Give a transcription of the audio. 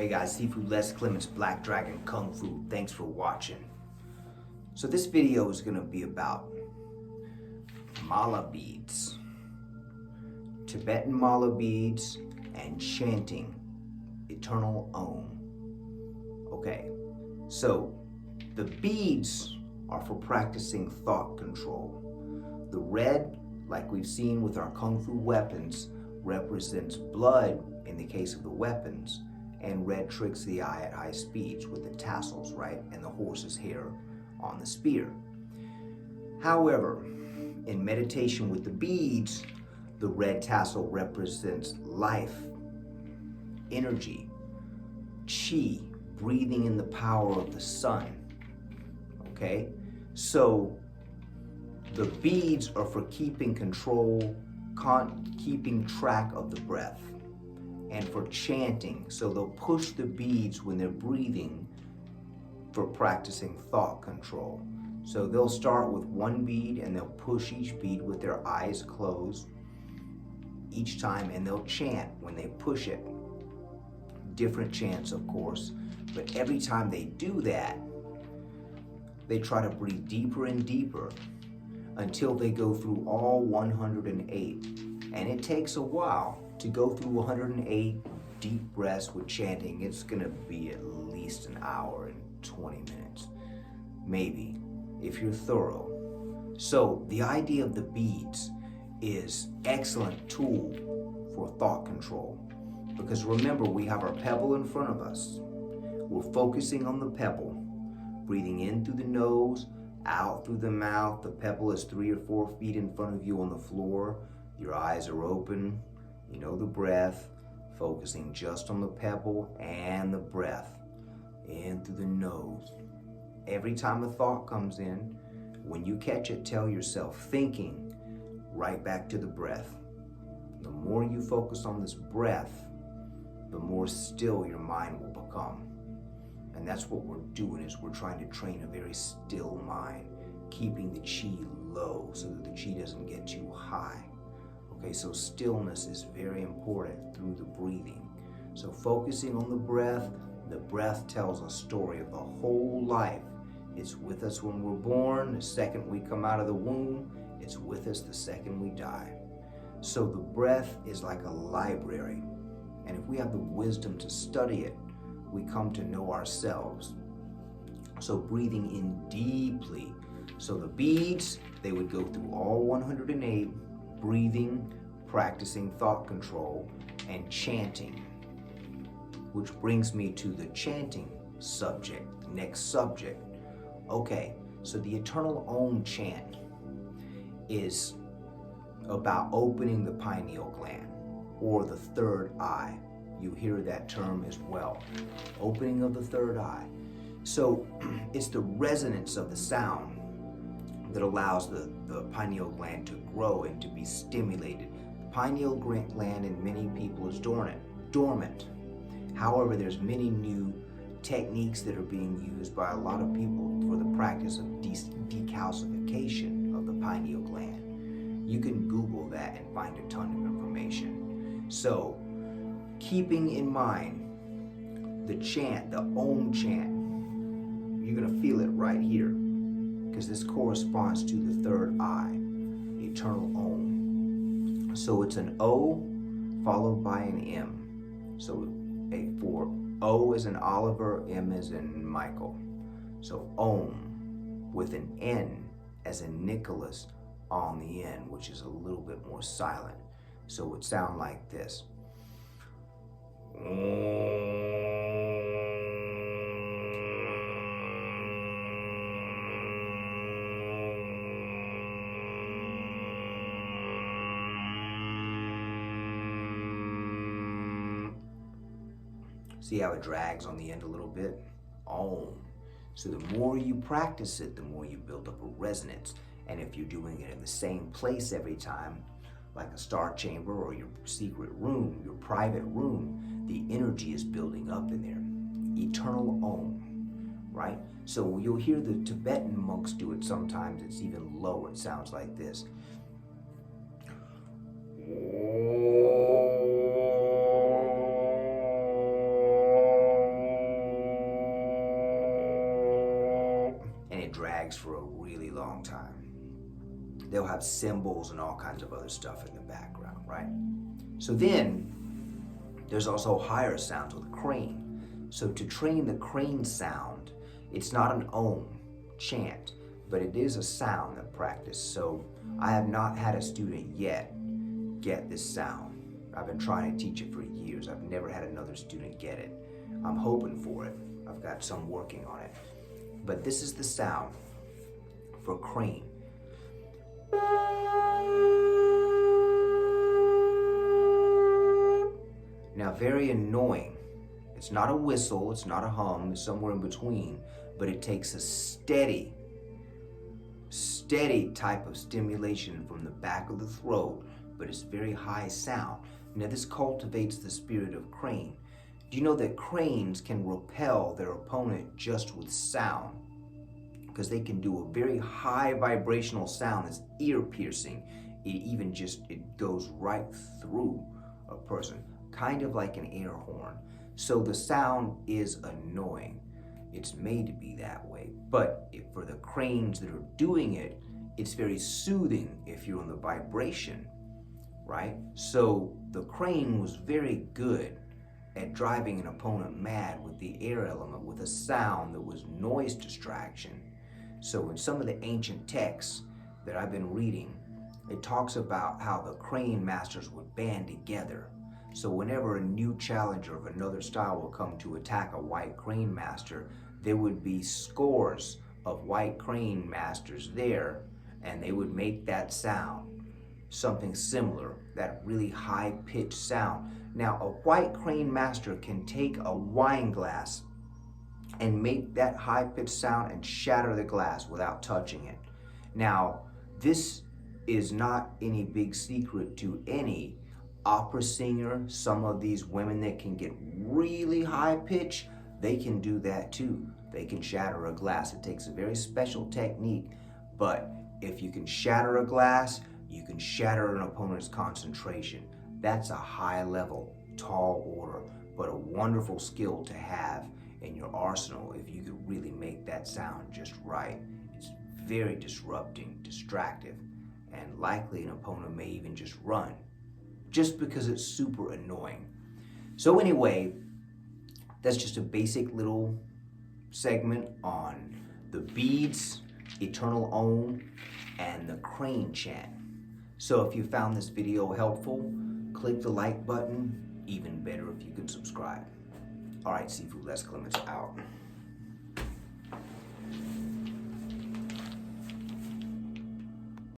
Hey guys, Seafood Les Clements, Black Dragon Kung Fu. Thanks for watching. So this video is going to be about mala beads, Tibetan mala beads, and chanting eternal Om. Okay, so the beads are for practicing thought control. The red, like we've seen with our Kung Fu weapons, represents blood in the case of the weapons, and red tricks the eye at high speeds with the tassels, right? And the horse's hair on the spear. However, in meditation with the beads, the red tassel represents life, energy, chi, breathing in the power of the sun. Okay? So the beads are for keeping control, keeping track of the breath, and for chanting. So they'll push the beads when they're breathing for practicing thought control. So they'll start with one bead and they'll push each bead with their eyes closed each time, and they'll chant when they push it. Different chants, of course, but every time they do that, they try to breathe deeper and deeper until they go through all 108. And it takes a while to go through 108 deep breaths with chanting. It's gonna be at least an hour and 20 minutes, maybe, if you're thorough. So the idea of the beads is excellent tool for thought control, because remember, we have our pebble in front of us. We're focusing on the pebble, breathing in through the nose, out through the mouth. The pebble is 3 or 4 feet in front of you on the floor. Your eyes are open. You know the breath, focusing just on the pebble and the breath. In through the nose. Every time a thought comes in, when you catch it, tell yourself, thinking, right back to the breath. The more you focus on this breath, the more still your mind will become. And that's what we're doing, is we're trying to train a very still mind, keeping the chi low so that the chi doesn't get too high. Okay, so stillness is very important through the breathing. So focusing on the breath tells a story of the whole life. It's with us when we're born, the second we come out of the womb. It's with us the second we die. So the breath is like a library. And if we have the wisdom to study it, we come to know ourselves. So breathing in deeply. So the beads, they would go through all 108, breathing, practicing thought control, and chanting. Which brings me to the chanting subject, next subject. Okay, so the eternal Om chant is about opening the pineal gland, or the third eye. You hear that term as well. Opening of the third eye. So it's the resonance of the sound that allows the pineal gland to grow and to be stimulated. The pineal gland in many people is dormant. However, there's many new techniques that are being used by a lot of people for the practice of decalcification of the pineal gland. You can Google that and find a ton of information. So, keeping in mind the chant, the Om chant, you're gonna feel it right here, because this corresponds to the third eye, eternal Om. So it's an O followed by an M. So for O as in Oliver, M as in Michael. So Om with an N as in Nicholas on the end, which is a little bit more silent. So it would sound like this. See how it drags on the end a little bit? Om. So the more you practice it, the more you build up a resonance. And if you're doing it in the same place every time, like a star chamber or your secret room, your private room, the energy is building up in there. Eternal Om, right? So you'll hear the Tibetan monks do it sometimes. It's even lower. It sounds like this. drags for a really long time. They'll have cymbals and all kinds of other stuff in the background, right? So then there's also higher sounds with crane. So to train the crane sound, it's not an om chant, but it is a sound that practice. So I have not had a student yet get this sound. I've been trying to teach it for years. I've never had another student get it. I'm hoping for it. I've got some working on it. But this is the sound for crane. Now, very annoying. It's not a whistle, it's not a hum, it's somewhere in between, but it takes a steady type of stimulation from the back of the throat, but it's very high sound. Now, this cultivates the spirit of crane. Do you know that cranes can repel their opponent just with sound? Because they can do a very high vibrational sound that's ear-piercing. It goes right through a person, kind of like an air horn. So the sound is annoying. It's made to be that way. But for the cranes that are doing it, it's very soothing if you're on the vibration, right? So the crane was very good at driving an opponent mad with the air element, with a sound that was noise distraction. So in some of the ancient texts that I've been reading, it talks about how the crane masters would band together. So whenever a new challenger of another style will come to attack a white crane master, there would be scores of white crane masters there, and they would make that sound, something similar, that really high-pitched sound. Now, a white crane master can take a wine glass and make that high-pitched sound and shatter the glass without touching it. Now, this is not any big secret to any opera singer. Some of these women that can get really high pitch, they can do that too. They can shatter a glass. It takes a very special technique, but if you can shatter a glass, you can shatter an opponent's concentration. That's a high level, tall order, but a wonderful skill to have in your arsenal if you could really make that sound just right. It's very disrupting, distractive, and likely an opponent may even just run, just because it's super annoying. So anyway, that's just a basic little segment on the beads, eternal om, and the crane chant. So if you found this video helpful, click the like button. Even better if you can subscribe. All right, Seafood Les Clements out.